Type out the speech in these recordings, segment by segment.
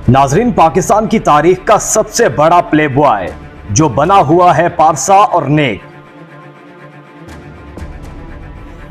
नाजरीन, पाकिस्तान की तारीख का सबसे बड़ा प्ले बॉय जो बना हुआ है पारसा और नेक,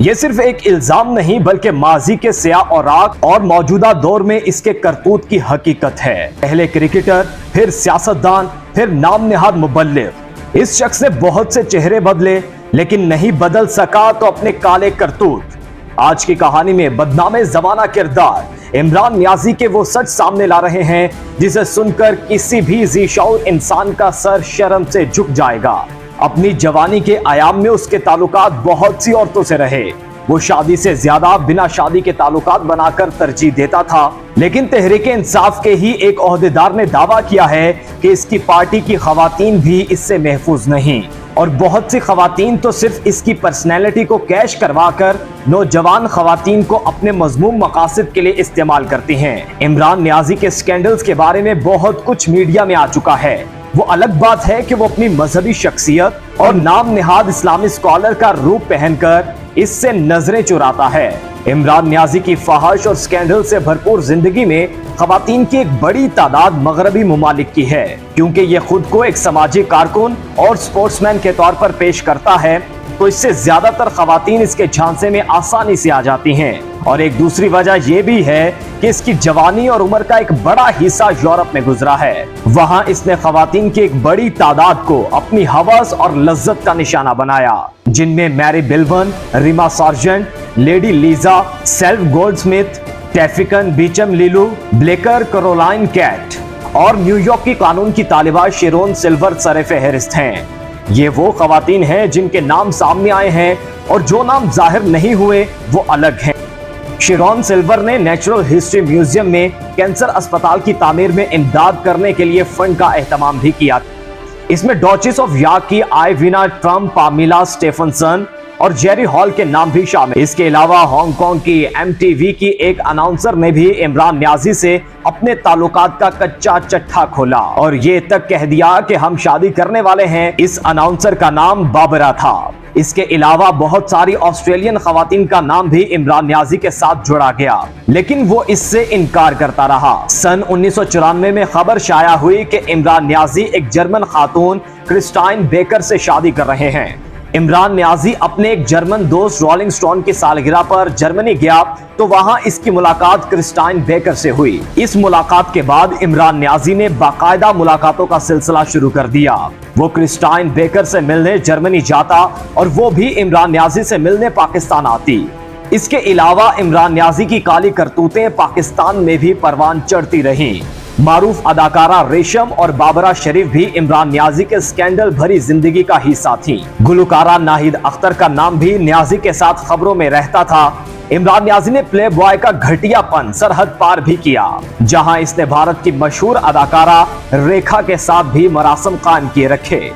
यह सिर्फ एक इल्जाम नहीं बल्कि माजी के सियाह औराक और मौजूदा दौर में इसके करतूत की हकीकत है। पहले क्रिकेटर, फिर सियासतदान, फिर नाम नेहाद मुबल्लिग। इस शख्स ने बहुत से चेहरे बदले लेकिन नहीं बदल सका तो अपने काले करतूत। आज की कहानी में बदनामे जमाना किरदार इमरान नियाजी के वो सच सामने ला रहे हैं जिसे सुनकर किसी भी ज़ी-शऊर इंसान का सर शर्म से झुक जाएगा। अपनी जवानी के आयाम में उसके ताल्लुकात बहुत सी औरतों से रहे। वो शादी से ज्यादा बिना शादी के ताल्लुकात बनाकर तरजीह देता था, लेकिन तहरीक इंसाफ के ही एक ओहदेदार ने दावा किया है कि इसकी पार्टी की खवातीन भी इससे महफूज नहीं और बहुत सी खवातीन तो सिर्फ इसकी पर्सनैलिटी को कैश करवाकर नौजवान खवातीन को अपने मजमूम मकासद के लिए इस्तेमाल करती हैं। इमरान नियाजी के स्कैंडल्स के बारे में बहुत कुछ मीडिया में आ चुका है। वो अलग बात है कि वो अपनी मजहबी शख्सियत और नाम नेहाद इस्लामी स्कॉलर का रूप पहनकर इससे नजरें चुराता है। इमरान नियाजी की फहाश और स्कैंडल से भरपूर जिंदगी में खवातीन की एक बड़ी तादाद मगरबी मुमालिक की है, क्योंकि ये खुद को एक समाजी कारकुन और स्पोर्ट्समैन के तौर पर पेश करता है, तो इससे ज्यादातर खवातीन इसके झांसे में आसानी से आ जाती हैं। और एक दूसरी वजह यह भी है कि इसकी जवानी और उम्र का एक बड़ा हिस्सा यूरोप में गुजरा है। वहां इसने खवातीन की एक बड़ी तादाद को अपनी हवस और लज्जत का निशाना बनाया, जिनमें मैरी बिलवन, रीमा सार्जेंट, लेडी लीजा, सेल्फ गोल्डस्मिथ, टैफिकन बीचम लिलू, ब्लेकर कैरोलाइन कैट और न्यूयॉर्क की कानून की तालिबा शेरोन सिल्वर सर-ए-फहरिस्त हैं। ये वो खवातीन हैं जिनके नाम सामने आए हैं और जो नाम जाहिर नहीं हुए वो अलग हैं। शेरोन सिल्वर ने नेचुरल हिस्ट्री म्यूजियम में कैंसर अस्पताल की तामीर में इमदाद करने के लिए फंड का एहतमाम भी किया। इसमें डॉचेस ऑफ यॉर्क की आइविना ट्रम्प, पामिला स्टेफनसन और जेरी हॉल के नाम भी शामिल। इसके अलावा हांगकांग की एमटीवी की एक अनाउंसर ने भी इमरान नियाजी से अपने ताल्लुकात का कच्चा चट्टा खोला और ये तक कह दिया कि हम शादी करने वाले हैं। इस अनाउंसर का नाम बाबरा था। इसके अलावा बहुत सारी ऑस्ट्रेलियन खवातीन का नाम भी इमरान नियाजी के साथ जुड़ा गया, लेकिन वो इससे इनकार करता रहा। सन 1994 में खबर शाया हुई कि इमरान नियाजी एक जर्मन खातून क्रिस्टाइन बेकर से शादी कर रहे हैं। इमरान नियाजी अपने एक जर्मन दोस्त रोलिंग स्टोन की सालगिरह पर जर्मनी गया तो वहां इसकी मुलाकात क्रिस्टाइन बेकर से हुई। इस मुलाकात के बाद इमरान नियाजी ने बाकायदा मुलाकातों का सिलसिला शुरू कर दिया। वो क्रिस्टाइन बेकर से मिलने जर्मनी जाता और वो भी इमरान नियाजी से मिलने पाकिस्तान आती। इसके अलावा इमरान नियाजी की काली करतूतें पाकिस्तान में भी परवान चढ़ती रहीं। मारूफ अदाकारा रेशम और बाबरा शरीफ भी इमरान नियाजी के स्कैंडल भरी जिंदगी का हिस्सा थी। गुलकारा नाहिद अख्तर का नाम भी नियाजी के साथ खबरों में रहता था। इमरान नियाजी ने प्ले बॉय का घटियापन सरहद पार भी किया, जहां इसने भारत की मशहूर अदाकारा रेखा के साथ भी मरासम कायम किए रखे।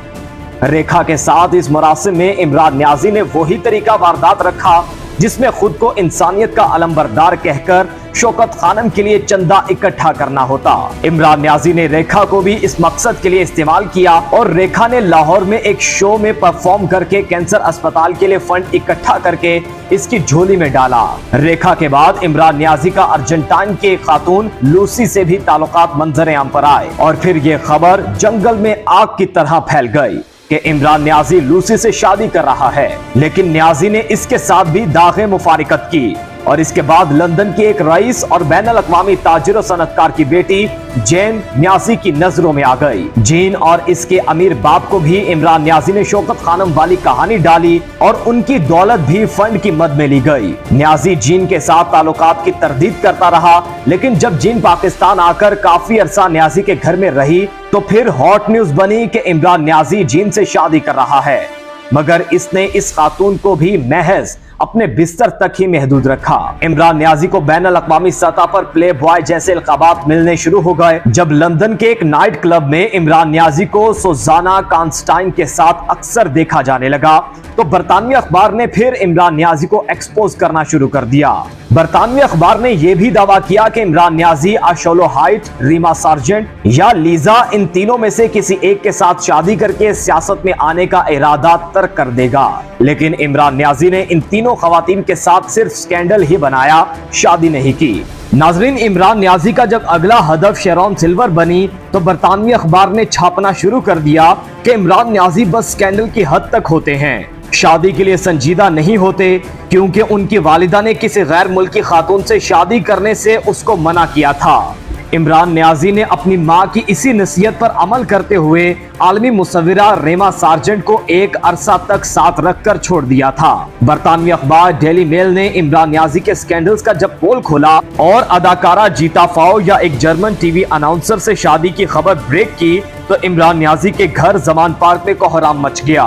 रेखा के साथ इस मरासम में इमरान नियाजी ने वही तरीका वारदात रखा जिसमें खुद को इंसानियत का अलमबरदार कहकर शौकत खानम के लिए चंदा इकट्ठा करना होता। इमरान नियाजी ने रेखा को भी इस मकसद के लिए इस्तेमाल किया और रेखा ने लाहौर में एक शो में परफॉर्म करके कैंसर अस्पताल के लिए फंड इकट्ठा करके इसकी झोली में डाला। रेखा के बाद इमरान नियाजी का अर्जेंटाइन के खातून लूसी से भी ताल्लुकात मंजर आम पर आए और फिर ये खबर जंगल में आग की तरह फैल गई कि इमरान नियाजी लूसी से शादी कर रहा है, लेकिन नियाजी ने इसके साथ भी दागे मुफारिकत की और इसके बाद लंदन के एक रईस और बैनुल अक़वामी ताजिर और सनतकार की बेटी जेन नियाजी की नजरों में आ गई। जीन और इसके अमीर बाप को भी इमरान नियाजी ने शौकत खानम वाली कहानी डाली और उनकी दौलत भी फंड की मद में ली गई। नियाजी जीन के साथ ताल्लुकात की तरदीद करता रहा, लेकिन जब जीन पाकिस्तान आकर काफी अरसा नियाजी के घर में रही तो फिर हॉट न्यूज बनी कि इमरान नियाजी जीन से शादी कर रहा है, मगर इसने इस खातून को भी महज अपने बिस्तर तक ही महदूद रखा। इमरान नियाजी को बैनुल अक़वामी सतह पर प्ले बॉय जैसे इल्क़ाबात मिलने शुरू हो गए जब लंदन के एक नाइट क्लब में इमरान नियाजी को सुज़ाना कॉन्स्टाइन के साथ अक्सर देखा जाने लगा तो बरतानवी अखबार ने फिर इमरान नियाजी को एक्सपोज करना शुरू कर दिया। बरतानवी अखबार ने यह भी दावा किया कि इमरान नियाजी आशोलो हाइट, रीमा सार्जेंट या लीजा इन तीनों में से किसी एक के साथ शादी करके सियासत में आने का इरादा तर्क कर देगा, लेकिन इमरान नियाजी ने इन तीनों खवातीन के साथ सिर्फ स्कैंडल ही बनाया, शादी नहीं की। नाजरीन, इमरान न्याजी का जब अगला हदफ शेरॉन सिल्वर बनी तो बरतानवी अखबार ने छापना शुरू कर दिया कि इमरान न्याजी बस स्कैंडल की हद तक होते हैं, शादी के लिए संजीदा नहीं होते, क्योंकि उनकी वालिदा ने किसी गैर मुल्की खातून से शादी करने से उसको मना किया था। इमरान न्याजी ने अपनी मां की इसी नसीहत पर अमल करते हुए आलमी मुसव्विरा रेमा सार्जेंट को एक अरसा तक साथ रखकर छोड़ दिया था। बरतानवी अखबार डेली मेल ने इमरान न्याजी के स्कैंडल्स का जब पोल खोला और अदाकारा जीता फाओ या एक जर्मन टीवी अनाउंसर से शादी की खबर ब्रेक की तो इमरान न्याजी के घर जमान पार्क में कोहराम मच गया,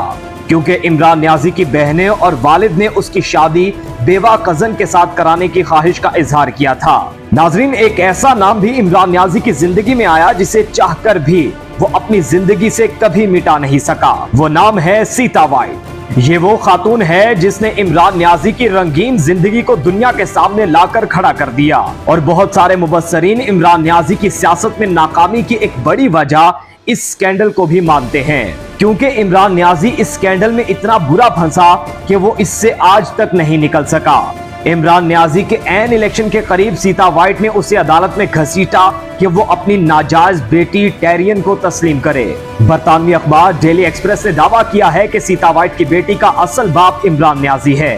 क्योंकि इमरान न्याजी की बहनें और वालिद ने उसकी शादी बेवा कजन के साथ कराने की ख्वाहिश का इजहार किया था। नाजरीन, एक ऐसा नाम भी इमरान न्याजी की जिंदगी में आया जिसे चाहकर भी वो अपनी जिंदगी से कभी मिटा नहीं सका। वो नाम है सीता वाइट। ये वो खातून है जिसने इमरान न्याजी की रंगीन जिंदगी को दुनिया के सामने लाकर खड़ा कर दिया, और बहुत सारे मुबस्सरीन इमरान न्याजी की सियासत में नाकामी की एक बड़ी वजह इस स्कैंडल को भी मानते हैं, क्योंकि इमरान न्याजी इस स्कैंडल में इतना बुरा फंसा कि वो इससे आज तक नहीं निकल सका। इमरान न्याजी के एन इलेक्शन के करीब सीता वाइट ने उसे अदालत में घसीटा कि वो अपनी नाजायज बेटी टेरियन को तस्लीम करे। बरतानवी अखबार डेली एक्सप्रेस ने दावा किया है कि सीता वाइट की बेटी का असल बाप इमरान न्याजी है।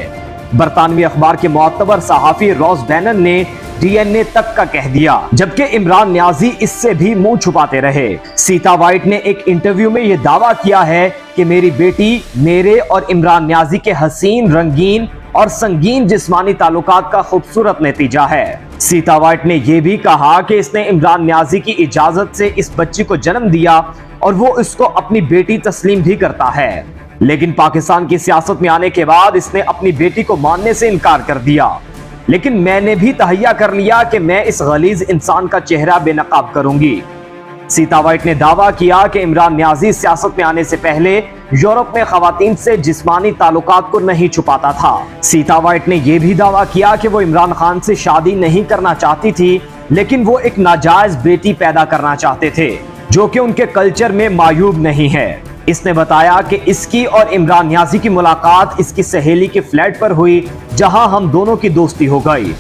बरतानवी अखबार के मोतबर सहाफी रॉस बैनन ने डीएनए तक का कह दिया, जबकि इमरान न्याजी इससे भी मुंह छुपाते रहे। सीता वाइट ने एक इंटरव्यू में यह दावा किया है कि मेरी बेटी मेरे और इमरान न्याजी के हसीन, रंगीन और संगीन जिस्मानी ताल्लुकात का खूबसूरत नतीजा है। सीता वाइट ने यह भी कहा कि इसने इमरान न्याजी की इजाजत से इस बच्ची को जन्म दिया और वो इसको अपनी बेटी तस्लीम भी करता है, लेकिन पाकिस्तान की सियासत में आने के बाद इसने अपनी बेटी को मानने से इनकार कर दिया। लेकिन मैंने भी तहैया कर लिया कि मैं इस गलीज इंसान का चेहरा बेनकाब करूंगी। सीता वाइट ने दावा किया कि इमरान न्याजी सियासत में आने से पहले यूरोप में खवातीन से जिस्मानी ताल्लुकात को नहीं छुपाता था। सीता वाइट ने यह भी दावा किया कि वो इमरान खान से शादी नहीं करना चाहती थी, लेकिन वो एक नाजायज बेटी पैदा करना चाहते थे, जो कि उनके कल्चर में मायूब नहीं है। इसने बताया कि इसकी और इमरान न्याजी की मुलाकात इसकी सहेली के फ्लैट पर हुई, जहां हम दोनों की दोस्ती हो गई।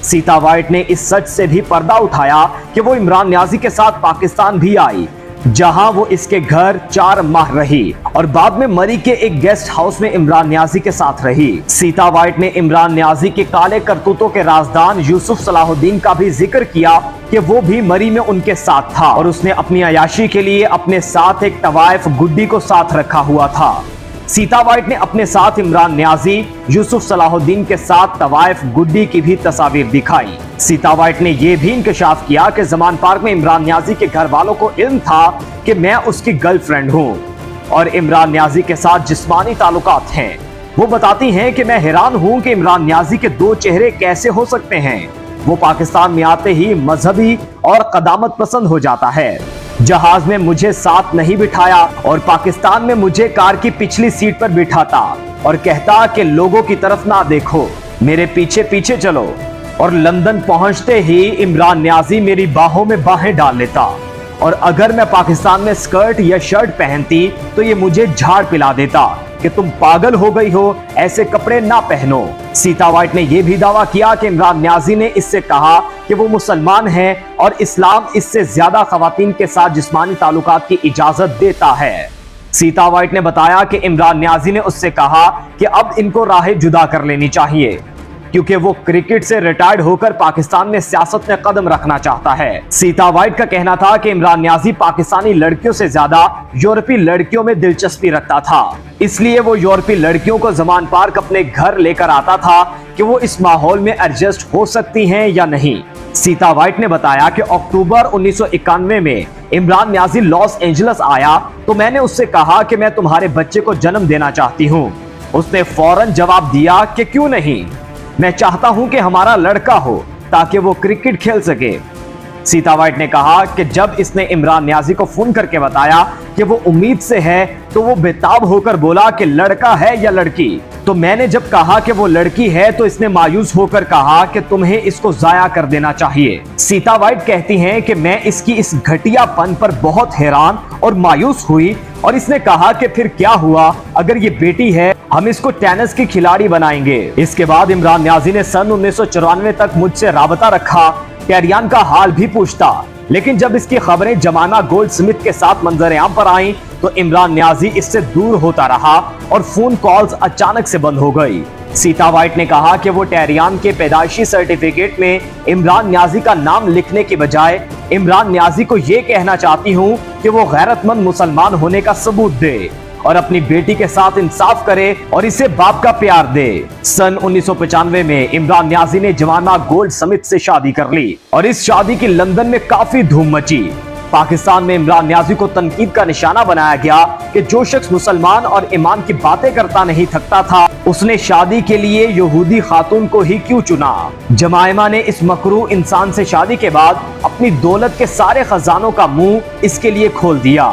सीता वाइट ने इस सच से भी पर्दा उठाया कि वो इमरान न्याजी के साथ पाकिस्तान भी आई, जहां वो इसके घर 4 माह रही और बाद में मरी के एक गेस्ट हाउस में इमरान न्याजी के साथ रही। सीता वाइट ने इमरान न्याजी के काले करतूतों के राजदान यूसुफ सलाहुद्दीन का भी जिक्र किया कि वो भी मरी में उनके साथ था और उसने अपनी अयाशी के लिए अपने साथ एक तवाइफ गुड्डी को साथ रखा हुआ था। सीता वाइट ने अपने साथ इमरान न्याजी, यूसुफ सलाहुद्दीन के साथ तवाइफ गुड्डी की भी तस्वीर दिखाई। सीता वाइट ने यह भी इंकशाफ किया कि जमान पार्क में इमरान न्याजी के घर वालों को इल्म था कि मैं उसकी गर्लफ्रेंड हूं और इमरान न्याजी के साथ जिस्मानी ताल्लुकात हैं। वो बताती हैं कि मैं हैरान हूं कि इमरान न्याजी के 2 चेहरे कैसे हो सकते हैं। वो पाकिस्तान में आते ही मजहबी और कदामत पसंद हो जाता है, जहाज में मुझे साथ नहीं बिठाया और पाकिस्तान में मुझे कार की पिछली सीट पर बिठाता और कहता कि लोगों की तरफ ना देखो, मेरे पीछे पीछे चलो, और लंदन पहुंचते ही इमरान न्याजी मेरी बाहों में बाहें डाल लेता और अगर मैं पाकिस्तान में स्कर्ट या शर्ट पहनती तो ये मुझे झाड़ पिला देता कि तुम पागल हो गई हो, ऐसे कपड़े ना पहनो। सीता वाइट ने यह भी दावा किया कि इमरान न्याजी ने इससे कहा कि वो मुसलमान है और इस्लाम इससे ज्यादा खवातीन के साथ जिस्मानी ताल्लुकात की इजाजत देता है। सीता वाइट ने बताया कि इमरान न्याजी ने उससे कहा कि अब इनको राहें जुदा कर लेनी चाहिए, क्योंकि वो क्रिकेट से रिटायर्ड होकर पाकिस्तान में सियासत में कदम रखना चाहता है। सीता वाइट का कहना था कि इमरान न्याजी पाकिस्तानी लड़कियों से ज्यादा यूरोपीय लड़कियों में दिलचस्पी रखता था, इसलिए वो यूरोपीय लड़कियों को जमान पार्क अपने घर लेकर आता था कि वो इस माहौल में एडजस्ट हो सकती हैं या नहीं। सीता वाइट ने बताया कि अक्टूबर 1991 में इमरान न्याजी लॉस एंजलिस आया तो मैंने उससे कहा कि मैं तुम्हारे बच्चे को जन्म देना चाहती हूँ। उसने फौरन जवाब दिया कि क्यों नहीं, मैं चाहता हूं कि हमारा लड़का हो ताकि वो क्रिकेट खेल सके। सीता वाइट ने कहा कि जब इसने इमरान न्याजी को फोन करके बताया कि वो उम्मीद से है तो वो बेताब होकर बोला कि लड़का है या लड़की। तो मैंने जब कहा कि वो लड़की है तो इसने मायूस होकर कहा कि तुम्हें इसको जाया कर देना चाहिए। सीता वाइट कहती हैं कि मैं इसकी इस घटियापन पर बहुत हैरान और मायूस हुई और इसने कहा कि फिर क्या हुआ, अगर ये बेटी है हम इसको टेनिस की खिलाड़ी बनाएंगे। इसके बाद इमरान न्याजी ने सन 1994 तक मुझसे राबता रखा, टेरियान का हाल भी पूछता, लेकिन जब इसकी खबरें जमाइमा गोल्डस्मिथ के साथ मंजर-ए-आम पर आईं तो इमरान न्याजी इससे दूर होता रहा और फोन कॉल्स अचानक से बंद हो गई। सीता वाइट ने कहा कि वो टेरियान के पैदाइशी सर्टिफिकेट में इमरान न्याजी का नाम लिखने के बजाय इमरान न्याजी को ये कहना चाहती हूँ कि वो गैरतमंद मुसलमान होने का सबूत दे और अपनी बेटी के साथ इंसाफ करे और इसे बाप का प्यार दे। सन 1995 में इमरान न्याजी ने जमाइमा गोल्डस्मिथ से शादी कर ली और इस शादी की लंदन में काफी धूम मची। पाकिस्तान में इमरान न्याजी को तनकीद का निशाना बनाया गया कि जो शख्स मुसलमान और ईमान की बातें करता नहीं थकता था, उसने शादी के लिए यहूदी खातून को ही क्यों चुना। जमाइमा ने इस मकरूह इंसान से शादी के बाद अपनी दौलत के सारे खजानों का मुंह इसके लिए खोल दिया।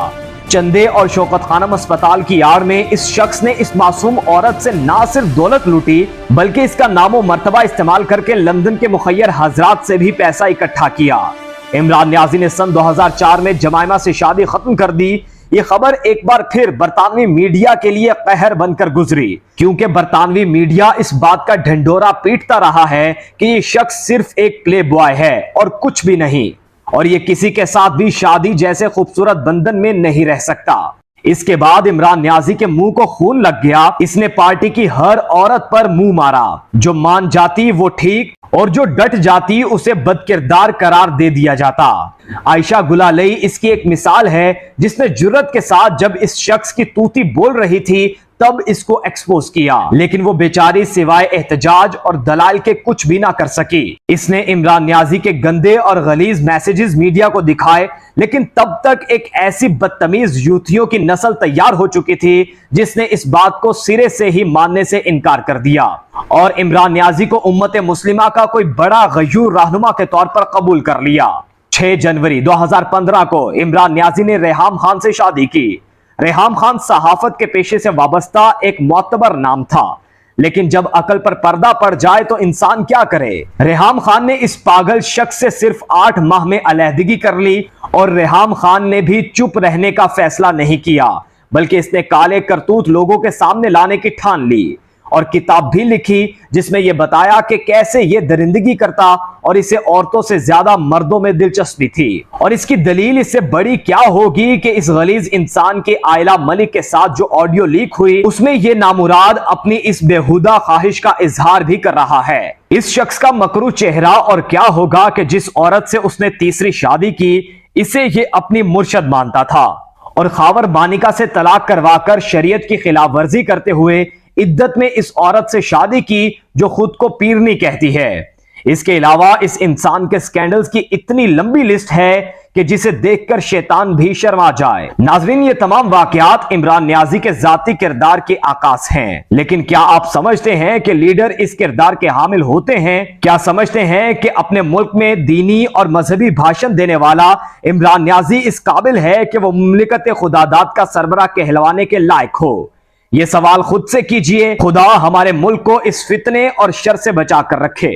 चंदे और शौकत खानम अस्पताल की आड़ में इस शख्स ने इस मासूम औरत से ना सिर्फ दौलत लूटी बल्कि इसका नामो मर्तबा इस्तेमाल करके लंदन के मुखय्यर हजरात से भी पैसा इकट्ठा किया। इमरान न्याजी ने सन 2004 में जमाइमा से शादी खत्म कर दी। ये खबर एक बार फिर बरतानवी मीडिया के लिए कहर बनकर गुजरी, क्योंकि बरतानवी मीडिया इस बात का ढंढोरा पीटता रहा है कि ये शख्स सिर्फ एक प्ले बॉय है और कुछ भी नहीं, और ये किसी के साथ भी शादी जैसे खूबसूरत बंधन में नहीं रह सकता। इसके बाद इमरान न्याजी के मुंह को खून लग गया। इसने पार्टी की हर औरत पर मुंह मारा, जो मान जाती वो ठीक और जो डट जाती उसे बदकिरदार करार दे दिया जाता। आयशा गुलालई इसकी एक मिसाल है, जिसने जुर्रत के साथ जब इस शख्स की तूती बोल रही थी तब इसको एक्सपोज किया, लेकिन वो बेचारी सिवाय एहतजाज और दलाल के कुछ भी ना कर सकी। इसने इमरान न्याजी के गंदे और गलीज मैसेजेस मीडिया को दिखाए, लेकिन तब तक एक ऐसी बदतमीज यूथियों की नस्ल तैयार हो चुकी थी जिसने इस बात को सिरे से ही मानने से इनकार कर दिया और इमरान न्याजी को उम्मत मुस्लिमा का कोई बड़ा गयूर रहनुमा के तौर पर कबूल कर लिया। 6 जनवरी 2015 को इमरान न्याजी ने रेहाम खान से शादी की। रेहाम खान सहाफत के पेशे से वाबस्ता एक मोतबर नाम था, लेकिन जब अकल पर पर्दा पड़ जाए तो इंसान क्या करे। रेहाम खान ने इस पागल शख्स से सिर्फ 8 माह में अलहदगी कर ली और रेहाम खान ने भी चुप रहने का फैसला नहीं किया, बल्कि इसने काले करतूत लोगों के सामने लाने की ठान ली और किताब भी लिखी जिसमें यह बताया कि कैसे यह दरिंदगी करता और इसे औरतों से ज्यादा मर्दों में दिलचस्पी थी। और इसकी दलील इससे बड़ी क्या होगी कि इस गलीज इंसान के आयला मलिक के साथ जो ऑडियो लीक हुई उसमें यह नामुराद अपनी इस बेहुदा ख्वाहिश का इजहार भी कर रहा है। इस शख्स का मकरू चेहरा और क्या होगा कि जिस औरत से उसने तीसरी शादी की इसे ये अपनी मुर्शद मानता था और खावर बानिका से तलाक करवाकर शरीयत की खिलाफ वर्जी करते हुए इद्दत में इस औरत से शादी की जो खुद को पीरनी कहती है। इसके अलावा इस इंसान के स्कैंडल्स की इतनी लंबी लिस्ट है कि जिसे देखकर शैतान भी शर्मा जाए। नाजरीन, ये तमाम वाकयात इमरान न्याजी के जाती किरदार के आकाश हैं, लेकिन क्या आप समझते हैं कि लीडर इस किरदार के हामिल होते हैं? क्या समझते हैं कि अपने मुल्क में दीनी और मजहबी भाषण देने वाला इमरान न्याजी इस काबिल है कि वो मुमलिकत खुदादाद का सरबराह कहलवाने के लायक हो? ये सवाल खुद से कीजिए। खुदा हमारे मुल्क को इस फितने और शर से बचा कर रखे।